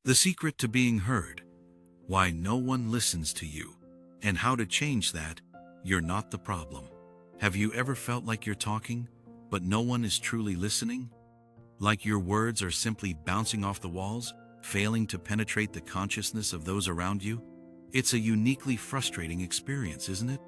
The secret to being heard, why no one listens to you, and how to change that. You're not the problem. Have you ever felt like you're talking, but no one is truly listening? Like your words are simply bouncing off the walls, failing to penetrate the consciousness of those around you? It's a uniquely frustrating experience, isn't it?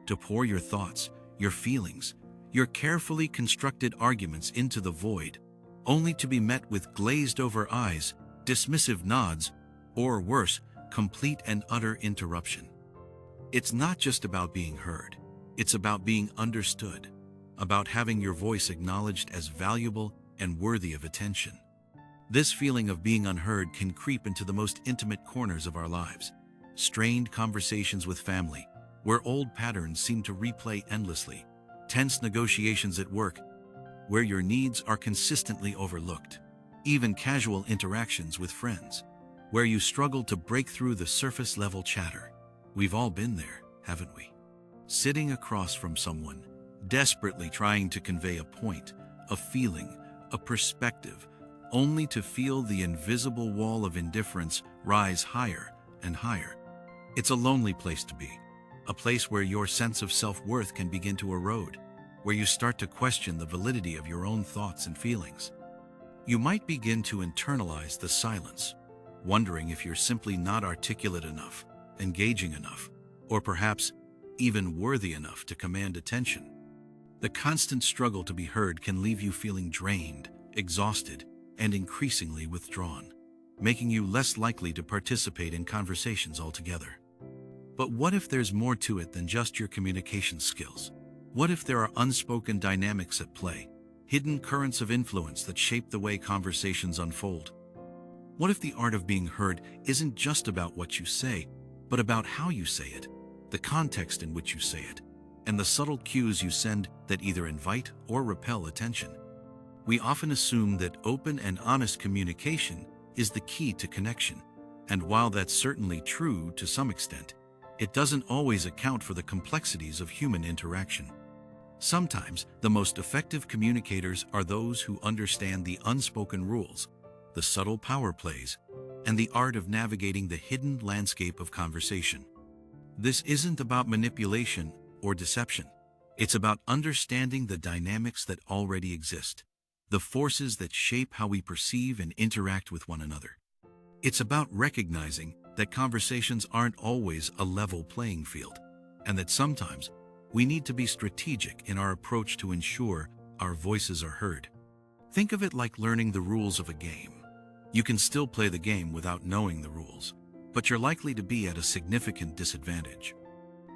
To pour your thoughts, your feelings, your carefully constructed arguments into the void, only to be met with glazed-over eyes, dismissive nods, or worse, complete and utter interruption. It's not just about being heard. It's about being understood, about having your voice acknowledged as valuable and worthy of attention. This feeling of being unheard can creep into the most intimate corners of our lives. Strained conversations with family, where old patterns seem to replay endlessly. Tense negotiations at work, where your needs are consistently overlooked. Even casual interactions with friends, where you struggle to break through the surface-level chatter. We've all been there, haven't we? Sitting across from someone, desperately trying to convey a point, a feeling, a perspective, only to feel the invisible wall of indifference rise higher and higher. It's a lonely place to be, a place where your sense of self-worth can begin to erode, where you start to question the validity of your own thoughts and feelings. You might begin to internalize the silence, wondering if you're simply not articulate enough, engaging enough, or perhaps even worthy enough to command attention. The constant struggle to be heard can leave you feeling drained, exhausted, and increasingly withdrawn, making you less likely to participate in conversations altogether. But what if there's more to it than just your communication skills? What if there are unspoken dynamics at play, hidden currents of influence that shape the way conversations unfold? What if the art of being heard isn't just about what you say, but about how you say it, the context in which you say it, and the subtle cues you send that either invite or repel attention? We often assume that open and honest communication is the key to connection, and while that's certainly true to some extent, it doesn't always account for the complexities of human interaction. Sometimes, the most effective communicators are those who understand the unspoken rules, the subtle power plays, and the art of navigating the hidden landscape of conversation. This isn't about manipulation or deception. It's about understanding the dynamics that already exist, the forces that shape how we perceive and interact with one another. It's about recognizing that conversations aren't always a level playing field, and that sometimes we need to be strategic in our approach to ensure our voices are heard. Think of it like learning the rules of a game. You can still play the game without knowing the rules, but you're likely to be at a significant disadvantage.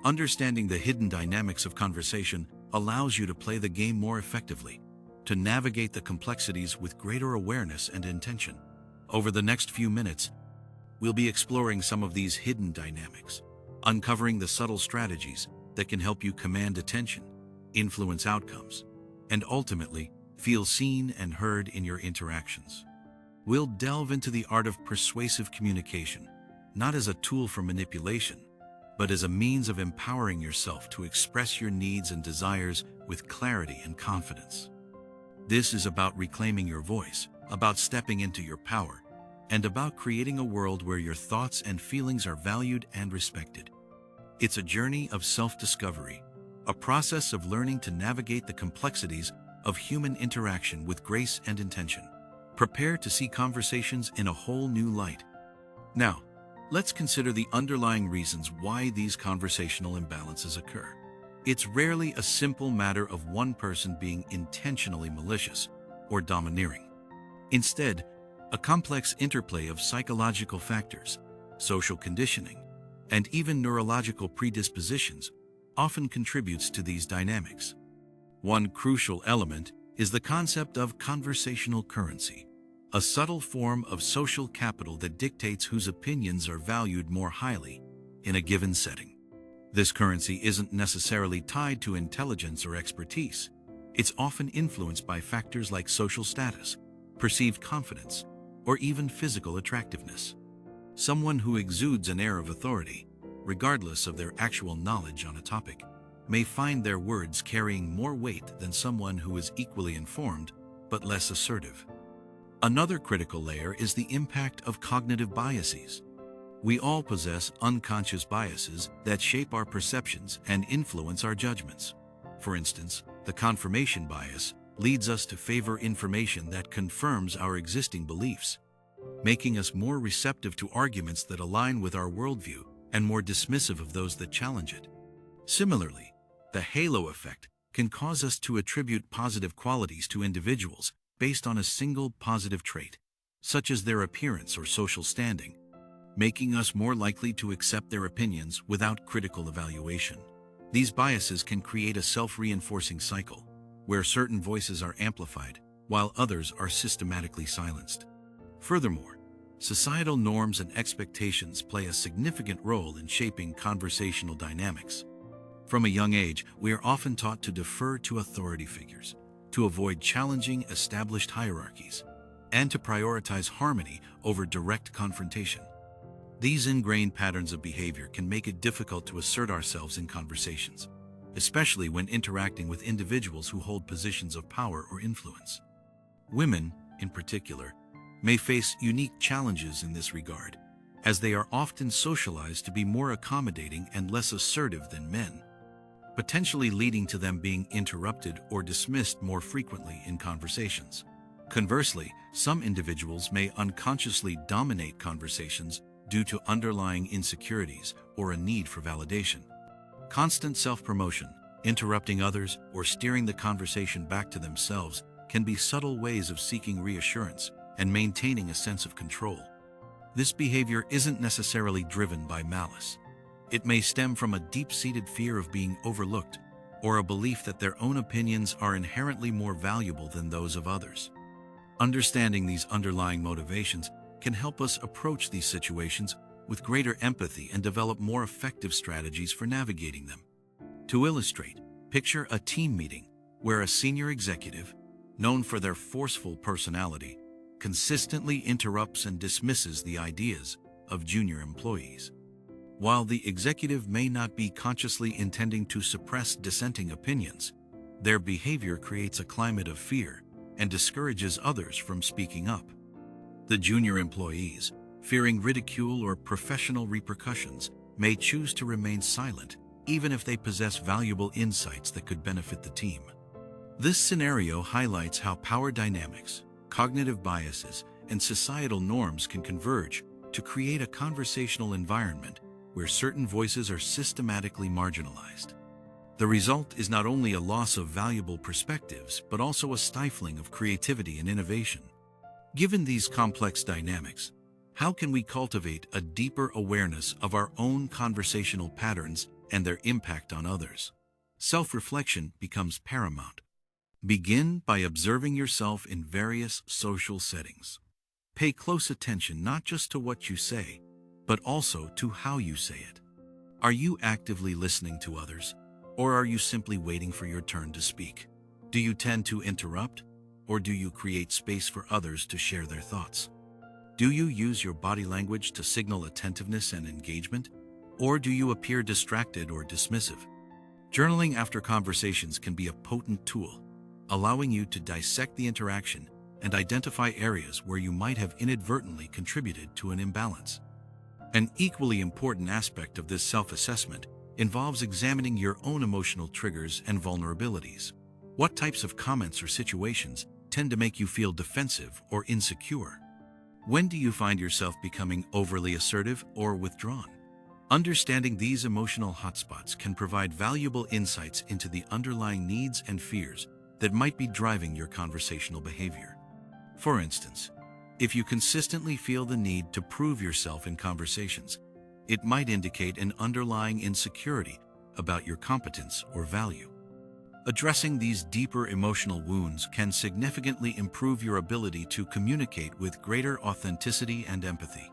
Understanding the hidden dynamics of conversation allows you to play the game more effectively, to navigate the complexities with greater awareness and intention. Over the next few minutes, we'll be exploring some of these hidden dynamics, uncovering the subtle strategies that can help you command attention, influence outcomes, and ultimately feel seen and heard in your interactions. We'll delve into the art of persuasive communication, not as a tool for manipulation, but as a means of empowering yourself to express your needs and desires with clarity and confidence. This is about reclaiming your voice, about stepping into your power, and about creating a world where your thoughts and feelings are valued and respected. It's a journey of self-discovery, a process of learning to navigate the complexities of human interaction with grace and intention. Prepare to see conversations in a whole new light. Now, let's consider the underlying reasons why these conversational imbalances occur. It's rarely a simple matter of one person being intentionally malicious or domineering. Instead, a complex interplay of psychological factors, social conditioning, and even neurological predispositions often contributes to these dynamics. One crucial element is the concept of conversational currency, a subtle form of social capital that dictates whose opinions are valued more highly in a given setting. This currency isn't necessarily tied to intelligence or expertise. It's often influenced by factors like social status, perceived confidence, or even physical attractiveness. Someone who exudes an air of authority, regardless of their actual knowledge on a topic, may find their words carrying more weight than someone who is equally informed but less assertive. Another critical layer is the impact of cognitive biases. We all possess unconscious biases that shape our perceptions and influence our judgments. For instance, the confirmation bias leads us to favor information that confirms our existing beliefs, making us more receptive to arguments that align with our worldview and more dismissive of those that challenge it. Similarly, the halo effect can cause us to attribute positive qualities to individuals based on a single positive trait, such as their appearance or social standing, making us more likely to accept their opinions without critical evaluation. These biases can create a self-reinforcing cycle, where certain voices are amplified while others are systematically silenced. Furthermore, societal norms and expectations play a significant role in shaping conversational dynamics. From a young age, we are often taught to defer to authority figures, to avoid challenging established hierarchies, and to prioritize harmony over direct confrontation. These ingrained patterns of behavior can make it difficult to assert ourselves in conversations, especially when interacting with individuals who hold positions of power or influence. Women, in particular, may face unique challenges in this regard, as they are often socialized to be more accommodating and less assertive than men, potentially leading to them being interrupted or dismissed more frequently in conversations. Conversely, some individuals may unconsciously dominate conversations due to underlying insecurities or a need for validation. Constant self-promotion, interrupting others, or steering the conversation back to themselves can be subtle ways of seeking reassurance and maintaining a sense of control. This behavior isn't necessarily driven by malice. It may stem from a deep-seated fear of being overlooked or a belief that their own opinions are inherently more valuable than those of others. Understanding these underlying motivations can help us approach these situations with greater empathy and develop more effective strategies for navigating them. To illustrate, picture a team meeting where a senior executive, known for their forceful personality, consistently interrupts and dismisses the ideas of junior employees. While the executive may not be consciously intending to suppress dissenting opinions, their behavior creates a climate of fear and discourages others from speaking up. The junior employees, fearing ridicule or professional repercussions, may choose to remain silent, even if they possess valuable insights that could benefit the team. This scenario highlights how power dynamics, cognitive biases, and societal norms can converge to create a conversational environment where certain voices are systematically marginalized. The result is not only a loss of valuable perspectives, but also a stifling of creativity and innovation. Given these complex dynamics, how can we cultivate a deeper awareness of our own conversational patterns and their impact on others? Self-reflection becomes paramount. Begin by observing yourself in various social settings. Pay close attention not just to what you say, but also to how you say it. Are you actively listening to others, or are you simply waiting for your turn to speak? Do you tend to interrupt, or do you create space for others to share their thoughts? Do you use your body language to signal attentiveness and engagement, or do you appear distracted or dismissive? Journaling after conversations can be a potent tool, allowing you to dissect the interaction and identify areas where you might have inadvertently contributed to an imbalance. An equally important aspect of this self-assessment involves examining your own emotional triggers and vulnerabilities. What types of comments or situations tend to make you feel defensive or insecure? When do you find yourself becoming overly assertive or withdrawn? Understanding these emotional hotspots can provide valuable insights into the underlying needs and fears that might be driving your conversational behavior. For instance, if you consistently feel the need to prove yourself in conversations, it might indicate an underlying insecurity about your competence or value. Addressing these deeper emotional wounds can significantly improve your ability to communicate with greater authenticity and empathy.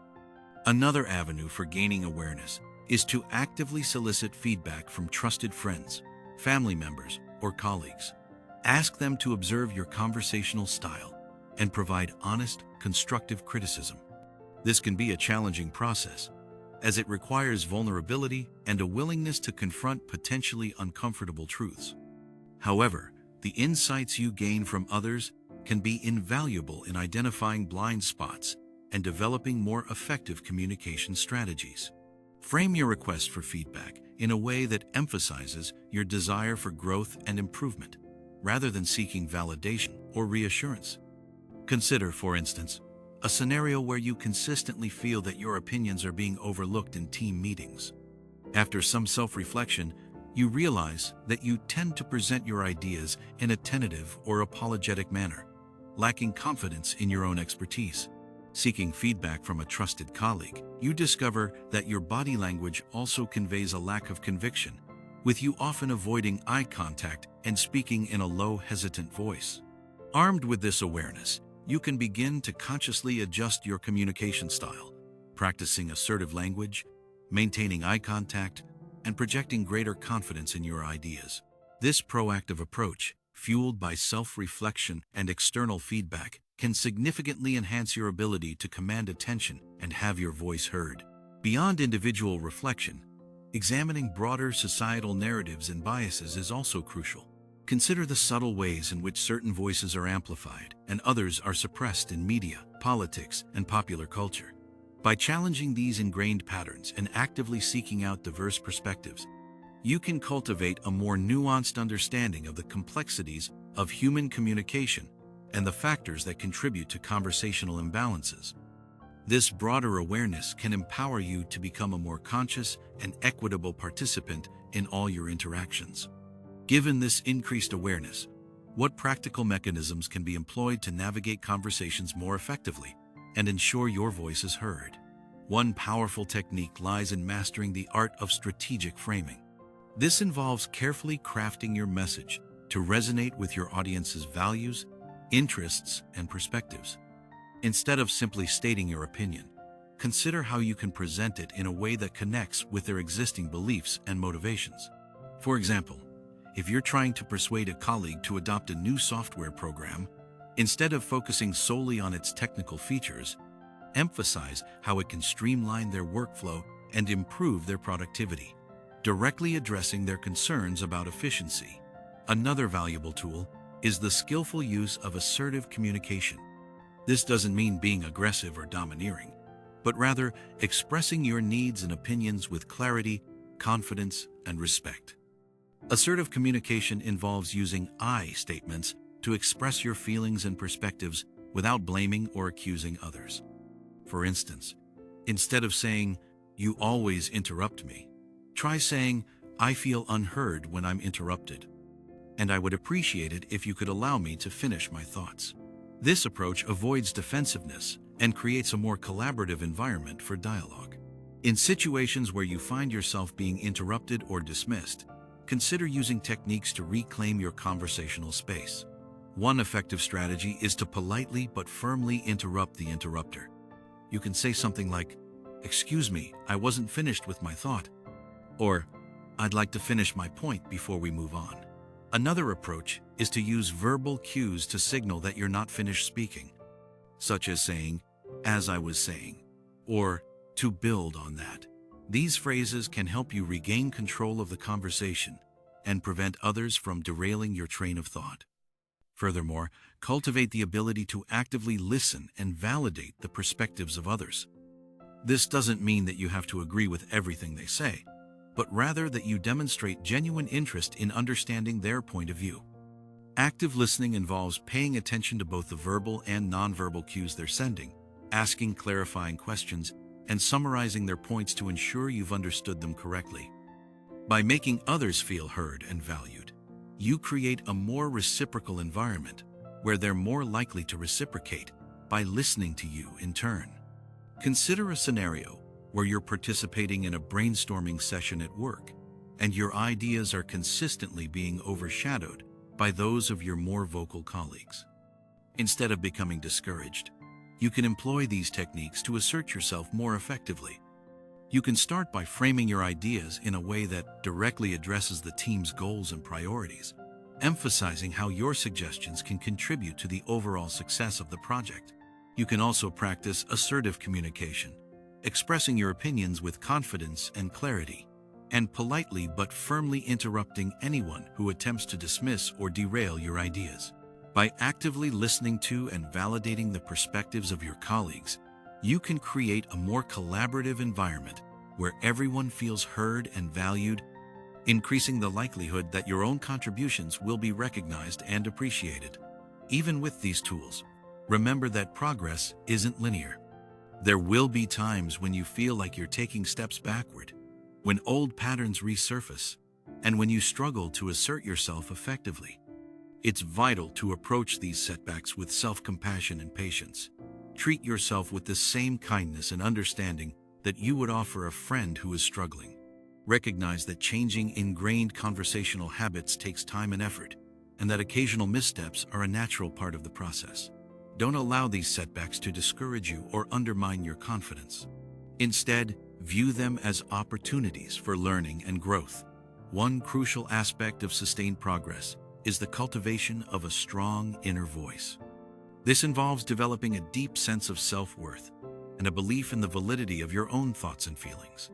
Another avenue for gaining awareness is to actively solicit feedback from trusted friends, family members, or colleagues. Ask them to observe your conversational style and provide honest, constructive criticism. This can be a challenging process, as it requires vulnerability and a willingness to confront potentially uncomfortable truths. However, the insights you gain from others can be invaluable in identifying blind spots and developing more effective communication strategies. Frame your request for feedback in a way that emphasizes your desire for growth and improvement, rather than seeking validation or reassurance. Consider, for instance, a scenario where you consistently feel that your opinions are being overlooked in team meetings. After some self-reflection, you realize that you tend to present your ideas in a tentative or apologetic manner, lacking confidence in your own expertise. Seeking feedback from a trusted colleague, you discover that your body language also conveys a lack of conviction, with you often avoiding eye contact and speaking in a low, hesitant voice. Armed with this awareness, you can begin to consciously adjust your communication style, practicing assertive language, maintaining eye contact, and projecting greater confidence in your ideas. This proactive approach, fueled by self-reflection and external feedback, can significantly enhance your ability to command attention and have your voice heard. Beyond individual reflection, examining broader societal narratives and biases is also crucial. Consider the subtle ways in which certain voices are amplified and others are suppressed in media, politics, and popular culture. By challenging these ingrained patterns and actively seeking out diverse perspectives, you can cultivate a more nuanced understanding of the complexities of human communication and the factors that contribute to conversational imbalances. This broader awareness can empower you to become a more conscious and equitable participant in all your interactions. Given this increased awareness, what practical mechanisms can be employed to navigate conversations more effectively and ensure your voice is heard? One powerful technique lies in mastering the art of strategic framing. This involves carefully crafting your message to resonate with your audience's values, interests, and perspectives. Instead of simply stating your opinion, consider how you can present it in a way that connects with their existing beliefs and motivations. For example, if you're trying to persuade a colleague to adopt a new software program, instead of focusing solely on its technical features, emphasize how it can streamline their workflow and improve their productivity, directly addressing their concerns about efficiency. Another valuable tool is the skillful use of assertive communication. This doesn't mean being aggressive or domineering, but rather expressing your needs and opinions with clarity, confidence, and respect. Assertive communication involves using I statements to express your feelings and perspectives without blaming or accusing others. For instance, instead of saying, "You always interrupt me," try saying, "I feel unheard when I'm interrupted, and I would appreciate it if you could allow me to finish my thoughts." This approach avoids defensiveness and creates a more collaborative environment for dialogue. In situations where you find yourself being interrupted or dismissed, consider using techniques to reclaim your conversational space. One effective strategy is to politely but firmly interrupt the interrupter. You can say something like, "Excuse me, I wasn't finished with my thought," or "I'd like to finish my point before we move on." Another approach is to use verbal cues to signal that you're not finished speaking, such as saying, "As I was saying," or "To build on that." These phrases can help you regain control of the conversation and prevent others from derailing your train of thought. Furthermore, cultivate the ability to actively listen and validate the perspectives of others. This doesn't mean that you have to agree with everything they say, but rather that you demonstrate genuine interest in understanding their point of view. Active listening involves paying attention to both the verbal and nonverbal cues they're sending, asking clarifying questions, and summarizing their points to ensure you've understood them correctly. By making others feel heard and valued, you create a more reciprocal environment where they're more likely to reciprocate by listening to you in turn. Consider a scenario where you're participating in a brainstorming session at work, and your ideas are consistently being overshadowed by those of your more vocal colleagues. Instead of becoming discouraged, you can employ these techniques to assert yourself more effectively. You can start by framing your ideas in a way that directly addresses the team's goals and priorities, emphasizing how your suggestions can contribute to the overall success of the project. You can also practice assertive communication, expressing your opinions with confidence and clarity, and politely but firmly interrupting anyone who attempts to dismiss or derail your ideas. By actively listening to and validating the perspectives of your colleagues, you can create a more collaborative environment where everyone feels heard and valued, increasing the likelihood that your own contributions will be recognized and appreciated. Even with these tools, remember that progress isn't linear. There will be times when you feel like you're taking steps backward, when old patterns resurface, and when you struggle to assert yourself effectively. It's vital to approach these setbacks with self-compassion and patience. Treat yourself with the same kindness and understanding that you would offer a friend who is struggling. Recognize that changing ingrained conversational habits takes time and effort, and that occasional missteps are a natural part of the process. Don't allow these setbacks to discourage you or undermine your confidence. Instead, view them as opportunities for learning and growth. One crucial aspect of sustained progress is the cultivation of a strong inner voice. This involves developing a deep sense of self-worth and a belief in the validity of your own thoughts and feelings.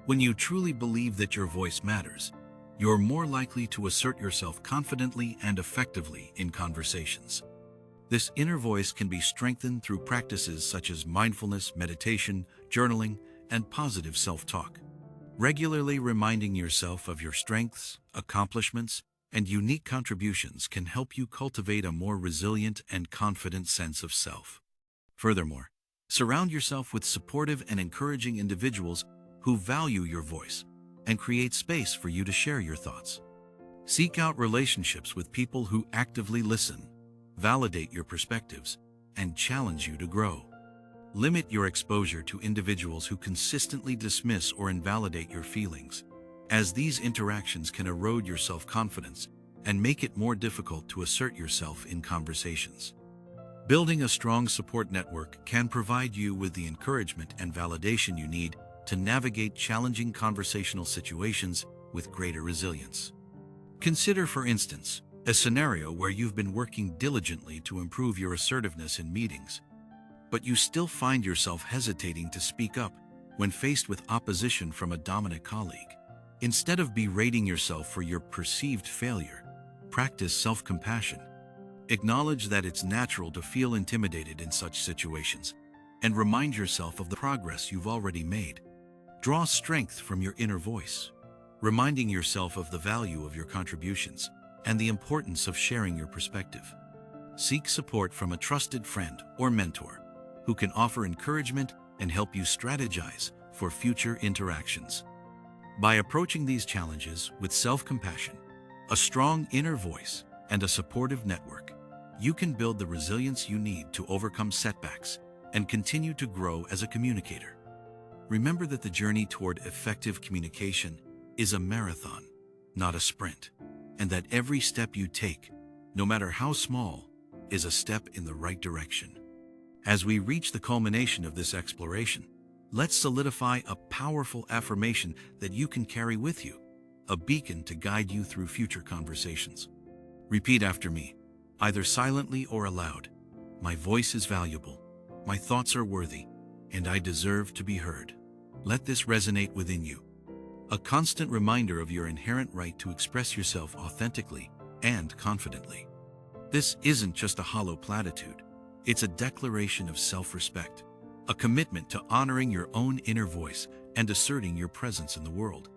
When you truly believe that your voice matters, you're more likely to assert yourself confidently and effectively in conversations. This inner voice can be strengthened through practices such as mindfulness, meditation, journaling, and positive self-talk. Regularly reminding yourself of your strengths, accomplishments, and unique contributions can help you cultivate a more resilient and confident sense of self. Furthermore, surround yourself with supportive and encouraging individuals who value your voice and create space for you to share your thoughts. Seek out relationships with people who actively listen, validate your perspectives, and challenge you to grow. Limit your exposure to individuals who consistently dismiss or invalidate your feelings, as these interactions can erode your self-confidence and make it more difficult to assert yourself in conversations. Building a strong support network can provide you with the encouragement and validation you need to navigate challenging conversational situations with greater resilience. Consider, for instance, a scenario where you've been working diligently to improve your assertiveness in meetings, but you still find yourself hesitating to speak up when faced with opposition from a dominant colleague. Instead of berating yourself for your perceived failure, practice self-compassion. Acknowledge that it's natural to feel intimidated in such situations, and remind yourself of the progress you've already made. Draw strength from your inner voice, reminding yourself of the value of your contributions and the importance of sharing your perspective. Seek support from a trusted friend or mentor who can offer encouragement and help you strategize for future interactions. By approaching these challenges with self-compassion, a strong inner voice, and a supportive network, you can build the resilience you need to overcome setbacks and continue to grow as a communicator. Remember that the journey toward effective communication is a marathon, not a sprint, and that every step you take, no matter how small, is a step in the right direction. As we reach the culmination of this exploration, let's solidify a powerful affirmation that you can carry with you, a beacon to guide you through future conversations. Repeat after me, either silently or aloud. My voice is valuable, my thoughts are worthy, and I deserve to be heard. Let this resonate within you, a constant reminder of your inherent right to express yourself authentically and confidently. This isn't just a hollow platitude, it's a declaration of self-respect, a commitment to honoring your own inner voice and asserting your presence in the world.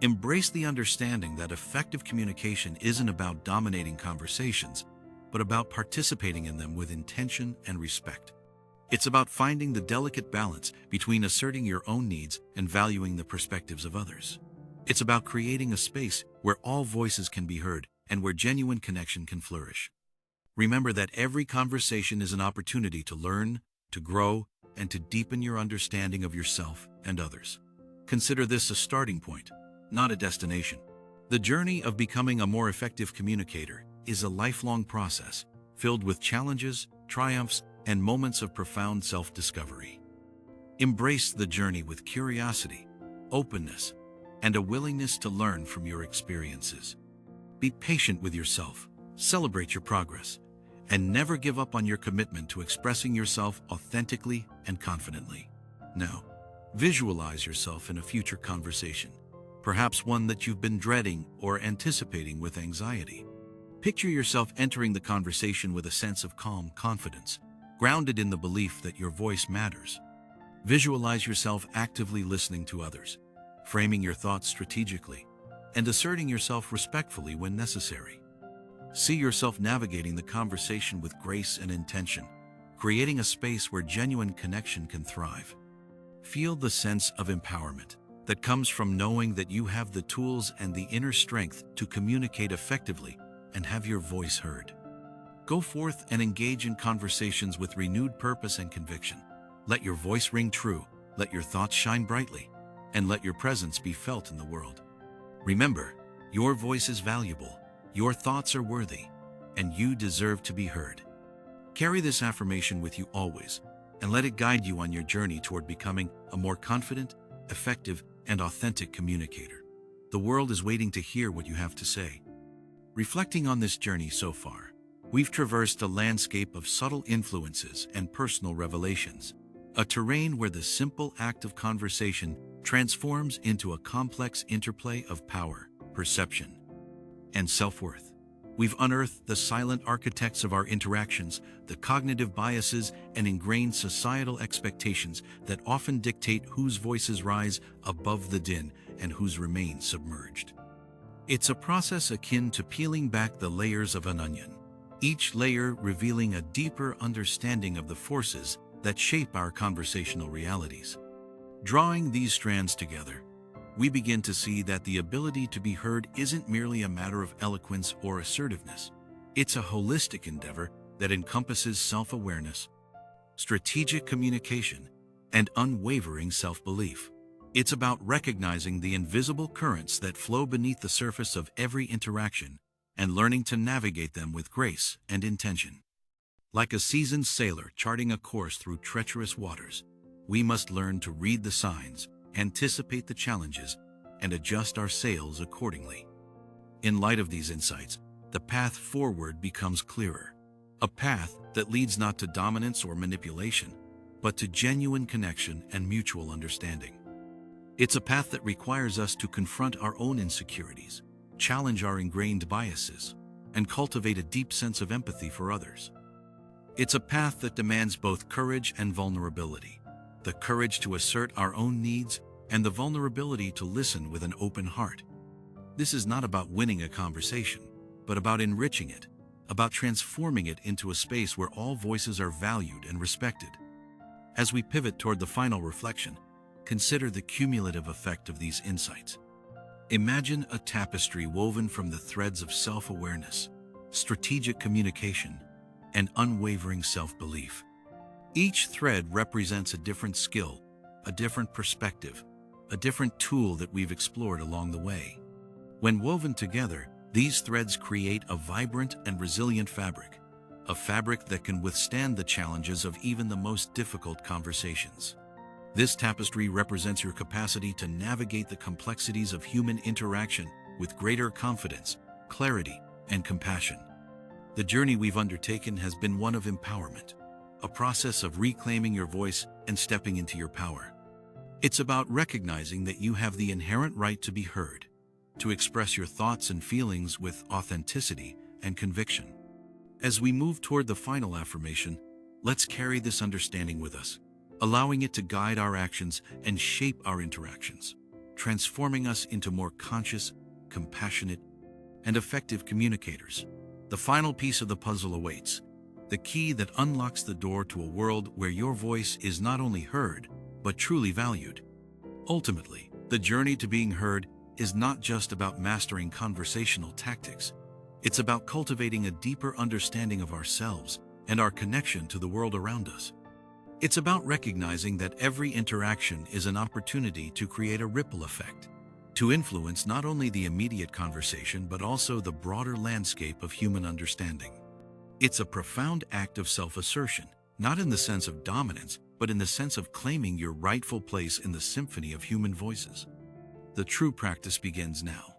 Embrace the understanding that effective communication isn't about dominating conversations, but about participating in them with intention and respect. It's about finding the delicate balance between asserting your own needs and valuing the perspectives of others. It's about creating a space where all voices can be heard and where genuine connection can flourish. Remember that every conversation is an opportunity to learn, to grow, and to deepen your understanding of yourself and others. Consider this a starting point, not a destination. The journey of becoming a more effective communicator is a lifelong process filled with challenges, triumphs, and moments of profound self-discovery. Embrace the journey with curiosity, openness, and a willingness to learn from your experiences. Be patient with yourself, celebrate your progress, and never give up on your commitment to expressing yourself authentically and confidently. Now, visualize yourself in a future conversation, perhaps one that you've been dreading or anticipating with anxiety. Picture yourself entering the conversation with a sense of calm confidence, grounded in the belief that your voice matters. Visualize yourself actively listening to others, framing your thoughts strategically, and asserting yourself respectfully when necessary. See yourself navigating the conversation with grace and intention, creating a space where genuine connection can thrive. Feel the sense of empowerment that comes from knowing that you have the tools and the inner strength to communicate effectively and have your voice heard. Go forth and engage in conversations with renewed purpose and conviction. Let your voice ring true, let your thoughts shine brightly, and let your presence be felt in the world. Remember, your voice is valuable, your thoughts are worthy, and you deserve to be heard. Carry this affirmation with you always, and let it guide you on your journey toward becoming a more confident, effective, and authentic communicator. The world is waiting to hear what you have to say. Reflecting on this journey so far, we've traversed a landscape of subtle influences and personal revelations, a terrain where the simple act of conversation transforms into a complex interplay of power, perception, and self-worth. We've unearthed the silent architects of our interactions, the cognitive biases and ingrained societal expectations that often dictate whose voices rise above the din and whose remain submerged. It's a process akin to peeling back the layers of an onion, each layer revealing a deeper understanding of the forces that shape our conversational realities. Drawing these strands together, we begin to see that the ability to be heard isn't merely a matter of eloquence or assertiveness. It's a holistic endeavor that encompasses self-awareness, strategic communication, and unwavering self-belief. It's about recognizing the invisible currents that flow beneath the surface of every interaction and learning to navigate them with grace and intention. Like a seasoned sailor charting a course through treacherous waters, we must learn to read the signs, anticipate the challenges, and adjust our sails accordingly. In light of these insights, the path forward becomes clearer. A path that leads not to dominance or manipulation, but to genuine connection and mutual understanding. It's a path that requires us to confront our own insecurities, challenge our ingrained biases, and cultivate a deep sense of empathy for others. It's a path that demands both courage and vulnerability, the courage to assert our own needs and the vulnerability to listen with an open heart. This is not about winning a conversation, but about enriching it, about transforming it into a space where all voices are valued and respected. As we pivot toward the final reflection, consider the cumulative effect of these insights. Imagine a tapestry woven from the threads of self-awareness, strategic communication, and unwavering self-belief. Each thread represents a different skill, a different perspective, a different tool that we've explored along the way. When woven together, these threads create a vibrant and resilient fabric, a fabric that can withstand the challenges of even the most difficult conversations. This tapestry represents your capacity to navigate the complexities of human interaction with greater confidence, clarity, and compassion. The journey we've undertaken has been one of empowerment, a process of reclaiming your voice and stepping into your power. It's about recognizing that you have the inherent right to be heard, to express your thoughts and feelings with authenticity and conviction. As we move toward the final affirmation, let's carry this understanding with us, allowing it to guide our actions and shape our interactions, transforming us into more conscious, compassionate, and effective communicators. The final piece of the puzzle awaits, the key that unlocks the door to a world where your voice is not only heard, but truly valued. Ultimately, the journey to being heard is not just about mastering conversational tactics. It's about cultivating a deeper understanding of ourselves and our connection to the world around us. It's about recognizing that every interaction is an opportunity to create a ripple effect, to influence not only the immediate conversation but also the broader landscape of human understanding. It's a profound act of self-assertion, not in the sense of dominance, but in the sense of claiming your rightful place in the symphony of human voices. The true practice begins now,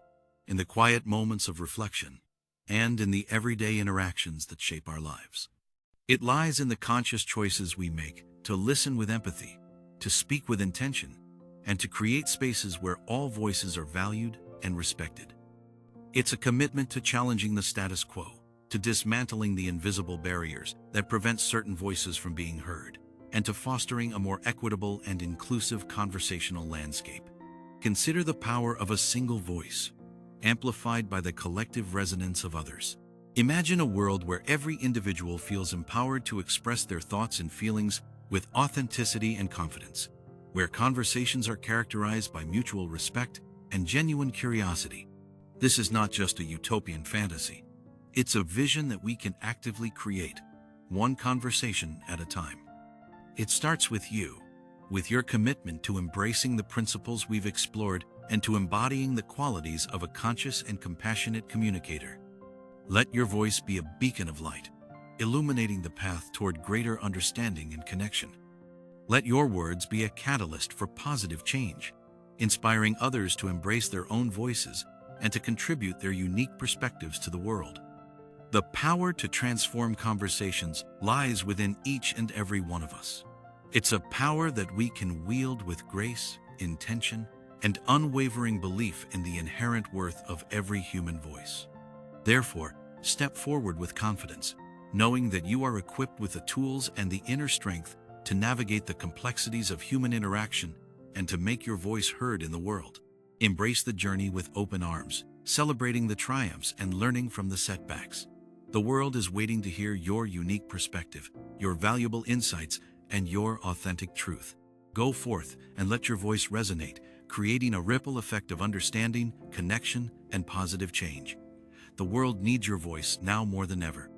in the quiet moments of reflection, and in the everyday interactions that shape our lives. It lies in the conscious choices we make to listen with empathy, to speak with intention, and to create spaces where all voices are valued and respected. It's a commitment to challenging the status quo, to dismantling the invisible barriers that prevent certain voices from being heard, and to fostering a more equitable and inclusive conversational landscape. Consider the power of a single voice, amplified by the collective resonance of others. Imagine a world where every individual feels empowered to express their thoughts and feelings with authenticity and confidence, where conversations are characterized by mutual respect and genuine curiosity. This is not just a utopian fantasy. It's a vision that we can actively create, one conversation at a time. It starts with you, with your commitment to embracing the principles we've explored and to embodying the qualities of a conscious and compassionate communicator. Let your voice be a beacon of light, illuminating the path toward greater understanding and connection. Let your words be a catalyst for positive change, inspiring others to embrace their own voices and to contribute their unique perspectives to the world. The power to transform conversations lies within each and every one of us. It's a power that we can wield with grace, intention, and unwavering belief in the inherent worth of every human voice. Therefore, step forward with confidence, knowing that you are equipped with the tools and the inner strength to navigate the complexities of human interaction and to make your voice heard in the world. Embrace the journey with open arms, celebrating the triumphs and learning from the setbacks. The world is waiting to hear your unique perspective, your valuable insights, and your authentic truth. Go forth and let your voice resonate, creating a ripple effect of understanding, connection, and positive change. The world needs your voice now more than ever.